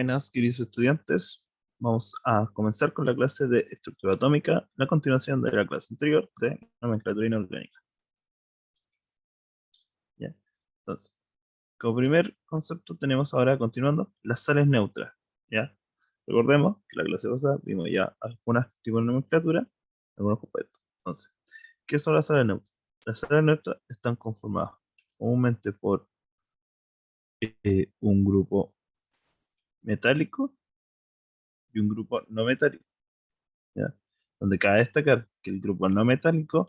Buenas, queridos estudiantes. Vamos a comenzar con la clase de estructura atómica, la continuación de la clase anterior de nomenclatura inorgánica. ¿Ya? Entonces, como primer concepto tenemos ahora, continuando, las sales neutras. ¿Ya? Recordemos que la clase pasada vimos ya algunas tipos de nomenclatura, algunos compuestos. Entonces, ¿qué son las sales neutras? Las sales neutras están conformadas comúnmente por un grupo metálico y un grupo no metálico. ¿Ya? Donde cabe destacar que el grupo no metálico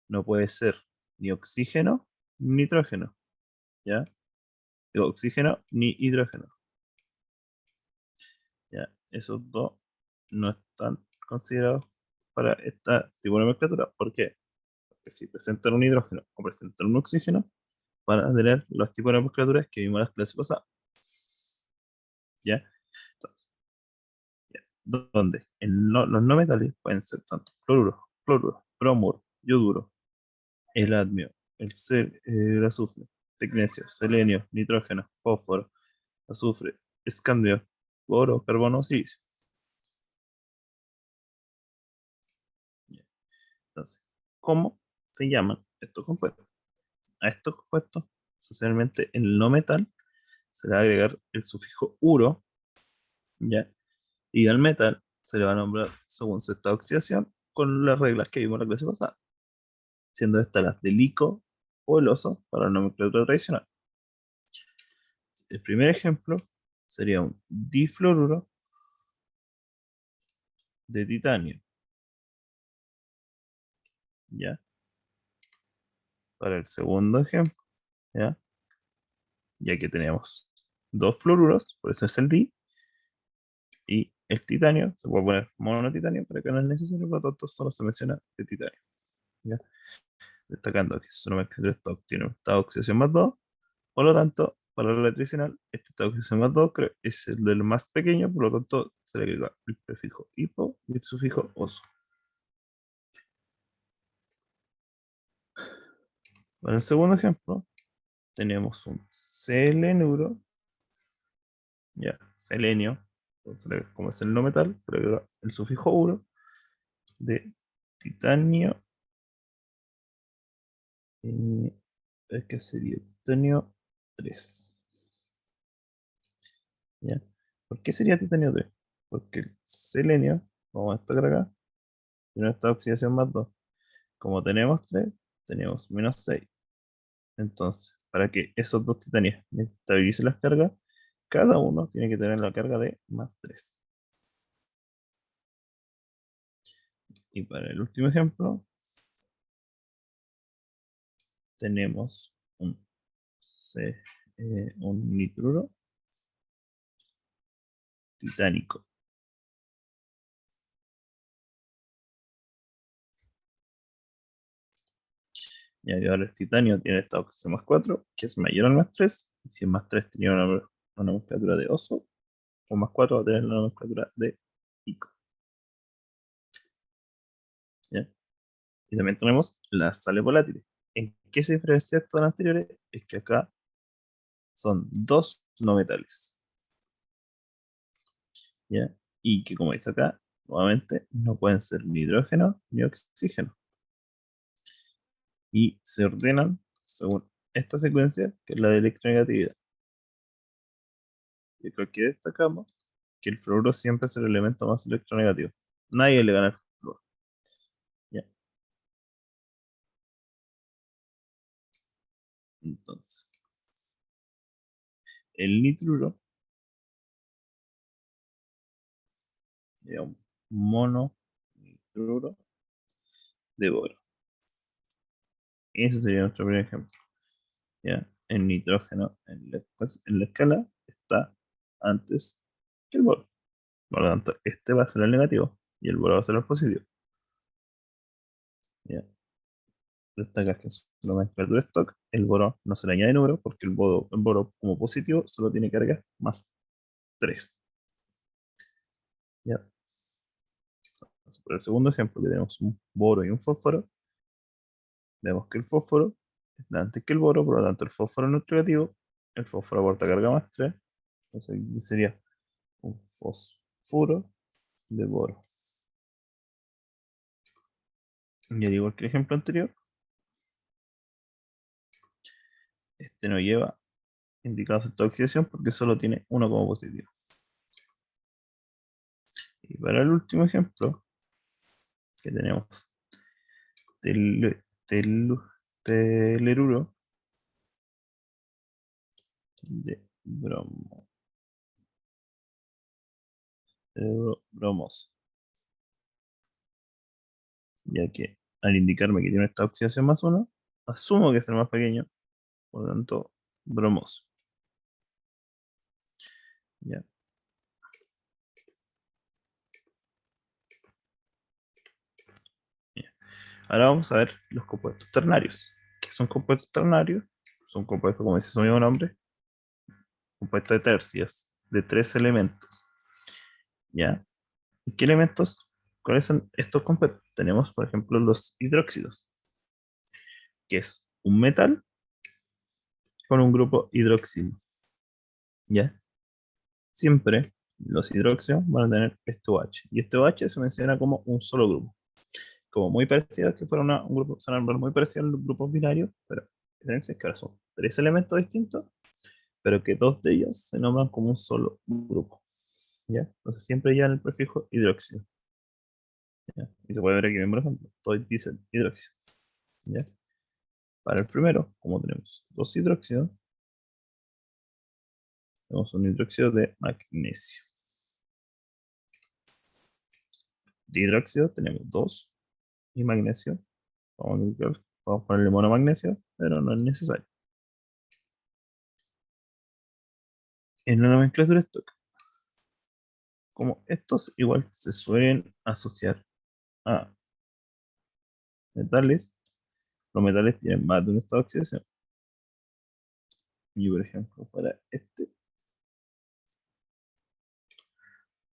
no puede ser ni oxígeno ni nitrógeno, ¿ya? Digo, oxígeno ni hidrógeno, ¿ya? Esos dos no están considerados para esta tipo de nomenclatura. ¿Por qué? Porque si presentan un hidrógeno o presentan un oxígeno, van a tener los tipos de nomenclaturas que vimos en las clases pasadas, ¿ya? Entonces, ¿ya? Donde los no metales pueden ser tanto cloruro, bromuro, yoduro, el admio, el azufre, tecnecio, selenio, nitrógeno, fósforo, azufre, escandio, boro, carbono, silicio. Entonces, ¿cómo se llaman estos compuestos? A estos compuestos, socialmente en el no metal, se le va a agregar el sufijo uro, ¿ya? Y al metal se le va a nombrar según su estado de oxidación con las reglas que vimos en la clase pasada, siendo estas las del ico o el oso para la nomenclatura tradicional. El primer ejemplo sería un difluoruro de titanio, ¿ya? Para el segundo ejemplo, ¿ya? Ya que tenemos dos fluoruros, por eso es el di, y el titanio, se puede poner monotitanio, pero que no es necesario, por lo tanto solo se menciona de titanio, ¿ya? Destacando que su nomenclatura stock tiene un estado de oxidación más 2, por lo tanto, para la tradicional, este estado de oxidación más 2 es el del más pequeño, por lo tanto se le agrega el prefijo hipo y el sufijo oso. Para el segundo ejemplo, tenemos un selenuro, ya, selenio, entonces, como es el no metal, se le agrega el sufijo uro de titanio, es que sería titanio 3. ¿Ya? ¿Por qué sería titanio 3? Porque el selenio, vamos a destacar acá, tiene esta oxidación más 2. Como tenemos 3, tenemos menos 6. Entonces, para que esos dos titanios estabilicen las cargas, cada uno tiene que tener la carga de más 3. Y para el último ejemplo, tenemos C- un nitruro titánico. Ya que ahora el titanio tiene esta oxígeno más 4, que es mayor al más 3. Y si el más 3 tenía una nomenclatura de oso, o más 4 va a tener la nomenclatura de pico. ¿Ya? Y también tenemos las sales volátiles. ¿En qué se diferencia esto de las anteriores? Es que acá son dos no metales. ¿Ya? Y que como dice acá, nuevamente, no pueden ser ni hidrógeno ni oxígeno. Y se ordenan según esta secuencia, que es la de electronegatividad. Y creo que destacamos que el fluoruro siempre es el elemento más electronegativo. Nadie le gana al fluoruro. ¿Ya? Entonces, el nitruro es un mononitruro de boro. Y ese sería nuestro primer ejemplo. ¿Ya? El nitrógeno en la escala está antes que el boro. Por lo tanto, este va a ser el negativo y el boro va a ser el positivo. ¿Ya? Destaca que en su nomenclatura stock, el boro no se le añade número porque el boro como positivo solo tiene carga más 3. ¿Ya? Entonces, por el segundo ejemplo, que tenemos un boro y un fósforo, vemos que el fósforo está antes que el boro, por lo tanto el fósforo es negativo, el fósforo aporta carga más 3, entonces aquí sería fosfuro de boro. Y al igual que el ejemplo anterior, este no lleva indicado de oxidación porque solo tiene uno como positivo. Y para el último ejemplo, que tenemos tel- teleruro de bromo, bromos, ya que al indicarme que tiene esta oxidación más uno, asumo que es el más pequeño, por lo tanto, bromoso. ¿Ya? Ya. Ahora vamos a ver los compuestos ternarios. ¿Qué son compuestos ternarios? Son compuestos, como dice su mismo nombre, compuestos de tercias, de tres elementos. ¿Ya? ¿Qué elementos? ¿Cuáles son estos compuestos? Tenemos, por ejemplo, los hidróxidos, que es un metal con un grupo hidroxilo. ¿Ya? Siempre los hidróxidos van a tener este OH. Y este OH se menciona como un solo grupo. Como muy parecido, que fuera un grupo, son árboles muy parecidos a los grupos binarios, pero la diferencia es que ahora son tres elementos distintos, pero que dos de ellos se nombran como un solo grupo. ¿Ya? Entonces siempre llevan el prefijo hidróxido. ¿Ya? Y se puede ver aquí, por ejemplo, todo dice hidróxido. ¿Ya? Para el primero, como tenemos dos hidróxidos, tenemos un hidróxido de magnesio. De hidróxido tenemos dos y magnesio. Vamos a ponerle monomagnesio, pero no es necesario. En la nomenclatura stock, como estos igual se suelen asociar a metales, los metales tienen más de un estado de oxidación. Y por ejemplo, para este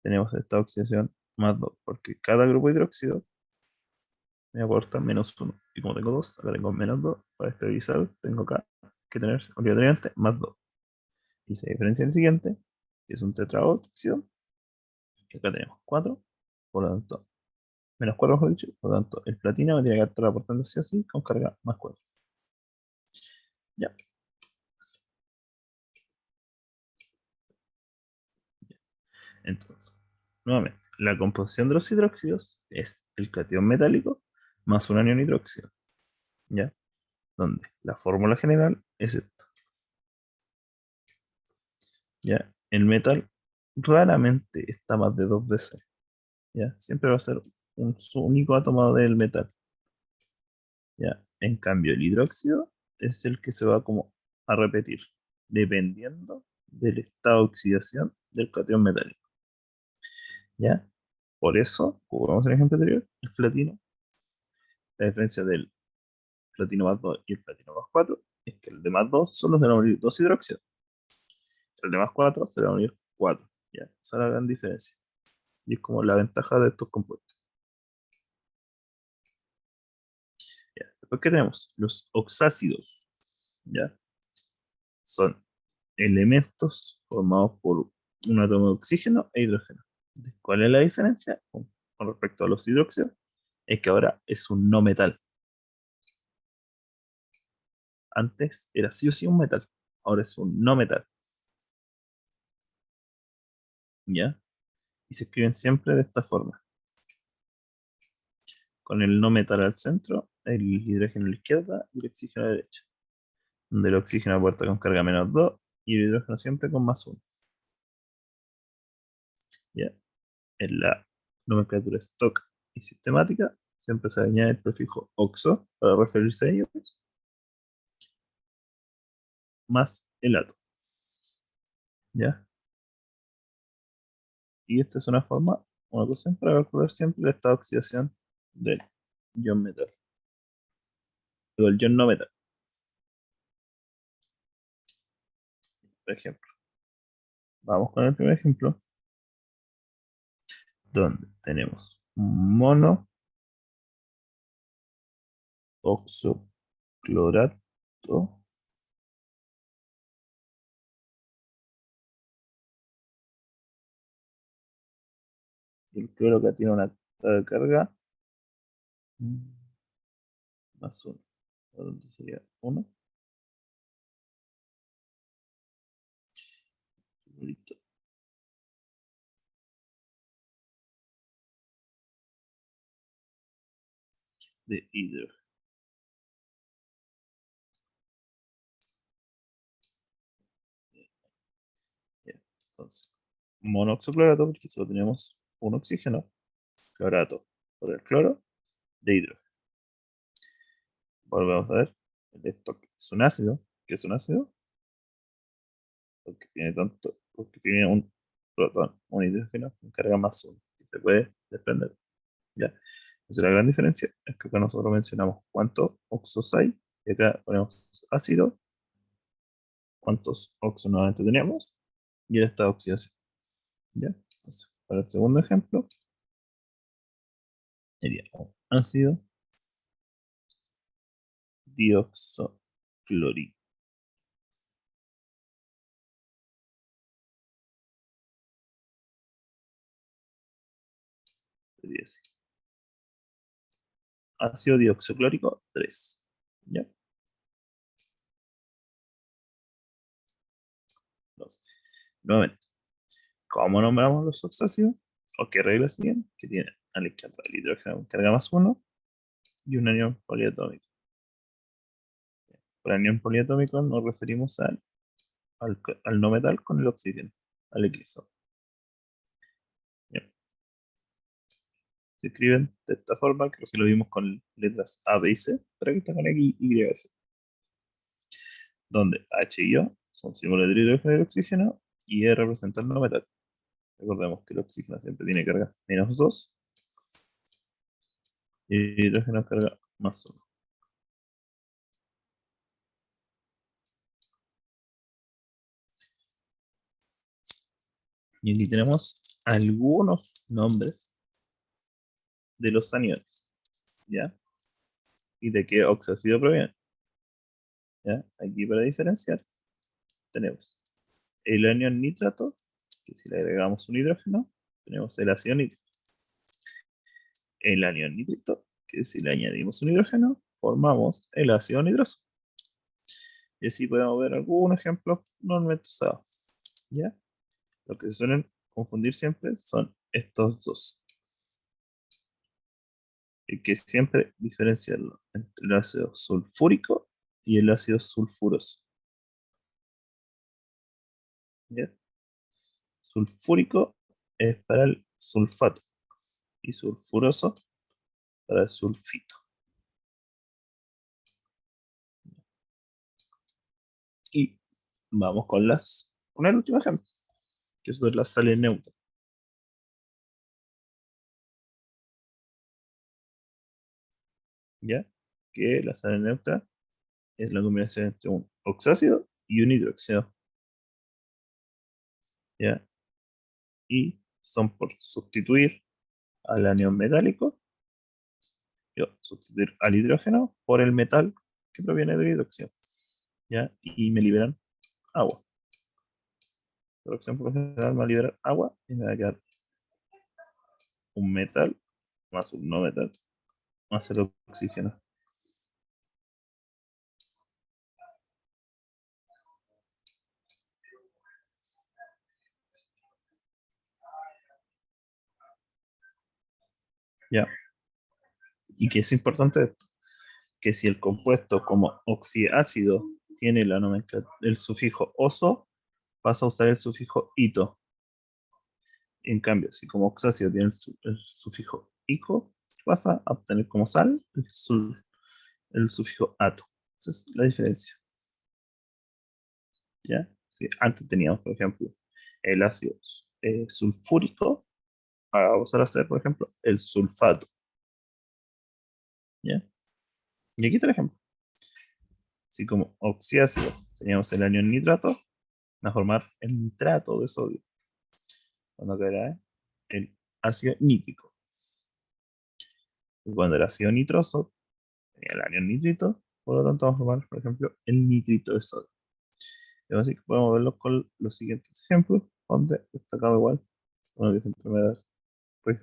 tenemos esta oxidación más 2 porque cada grupo de hidróxido me aporta menos uno. Y como tengo 2 acá tengo menos 2 para estabilizar, tengo acá que tener obligatoriamente más 2. Y se diferencia el siguiente, que es un tetraóxido, que acá tenemos 4 por lo tanto, menos 4 mejor dicho, por lo tanto, el platino me tiene que estar aportando así con carga más 4. Ya, entonces, nuevamente, la composición de los hidróxidos es el catión metálico más un anión hidróxido, ¿ya? Donde la fórmula general es esta, ¿ya? El metal raramente está más de dos veces, ¿ya? Siempre va a ser un único átomo del metal, ¿ya? En cambio, el hidróxido es el que se va como a repetir, dependiendo del estado de oxidación del catión metálico, ¿ya? Por eso, como vemos en el ejemplo anterior, el platino, la diferencia del platino más 2 y el platino más 4 es que el de más 2 solo se va a unir 2 hidróxidos, el de más 4 se va a unir 4, ¿ya? Esa es la gran diferencia. Y es como la ventaja de estos compuestos. ¿Ya? Después, ¿qué tenemos? Los oxácidos, ¿ya? Son elementos formados por un átomo de oxígeno e hidrógeno. ¿Cuál es la diferencia con respecto a los hidróxidos? Es que ahora es un no metal. Antes era sí o sí un metal, ahora es un no metal, ¿ya? Y se escriben siempre de esta forma, con el no metal al centro, el hidrógeno a la izquierda y el oxígeno a la derecha, donde el oxígeno aporta con carga menos 2 y el hidrógeno siempre con más 1, ¿ya? En la nomenclatura stock y sistemática siempre se añade el prefijo oxo para referirse a ellos, más el átomo, ¿ya? Y esta es una cosa para calcular siempre el estado de oxidación del ion metal, o el ion no metal, por ejemplo. Vamos con el primer ejemplo, donde tenemos mono oxoclorato Y el cloro acá tiene una carga más 1. Entonces sería 1. Listo. De hidrógeno. Ya. Entonces, monoxoclorato, porque solo tenemos un oxígeno, clorato por el cloro de hidrógeno. Volvemos a ver. Esto es un ácido. ¿Qué es un ácido? Porque tiene un protón, un hidrógeno con carga más 1, que se puede desprender. ¿Ya? Entonces la gran diferencia es que acá nosotros mencionamos cuántos oxos hay, y acá ponemos ácido, cuántos oxos nuevamente tenemos, y esta oxidación. ¿Ya? Entonces, para el segundo ejemplo, sería un ácido dioxoclórico. Sería así. Ácido dioxoclórico 3. ¿Ya? Entonces, nuevamente, ¿cómo nombramos los oxácidos? ¿O qué reglas tienen? Que tienen a la izquierda el hidrógeno con carga más 1 y un anión poliatómico. Por anión poliatómico nos referimos al no metal con el oxígeno, al equiso. Se escriben de esta forma, creo que lo vimos con letras A, B y C, pero aquí está con X, Y, Z, donde H y O son símbolos del hidrógeno y del oxígeno, y E representa el no metal. Recordemos que el oxígeno siempre tiene carga -2 y el hidrógeno carga +1. Y aquí tenemos algunos nombres de los aniones, ¿ya? Y de qué oxácido provienen, ¿ya? Aquí para diferenciar tenemos el anión nitrato, que si le agregamos un hidrógeno, tenemos el ácido nítrico. El anión nitrito, que si le añadimos un hidrógeno, formamos el ácido nitroso. Y así podemos ver algunos ejemplos normalmente usados. ¿Ya? Lo que se suelen confundir siempre son estos dos. Hay que siempre diferenciarlo entre el ácido sulfúrico y el ácido sulfuroso. ¿Ya? Sulfúrico es para el sulfato y sulfuroso para el sulfito. Y vamos con el último ejemplo, que es las sales neutras. ¿Ya? Que la sal neutra es la combinación entre un oxácido y un hidróxido. ¿Ya? Y son por sustituir al anión metálico, sustituir al hidrógeno por el metal que proviene del hidróxido. ¿Ya? Y me liberan agua. La reacción proporcional me va a liberar agua y me va a quedar un metal más un no metal más el oxígeno. ¿Ya? Y que es importante esto, que si el compuesto como oxiácido tiene el sufijo oso, pasa a usar el sufijo ito. En cambio, si como oxácido tiene el sufijo ico, pasa a obtener como sal el sufijo ato. Esa es la diferencia. ¿Ya? Si antes teníamos, por ejemplo, el ácido sulfúrico, ahora vamos a hacer, por ejemplo, el sulfato. ¿Ya? Y aquí está el ejemplo. Si como oxiácido teníamos el anión nitrato, va a formar el nitrato de sodio, cuando quedará el ácido nítrico. Y cuando el ácido nitroso tenía el anión nitrito, por lo tanto vamos a formar, por ejemplo, el nitrito de sodio. Y así que podemos verlo con los siguientes ejemplos, donde destacado igual, uno que siempre me da pues,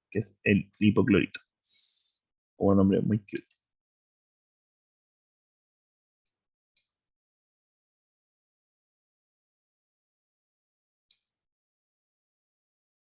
que es el hipoclorito. Un nombre muy cute.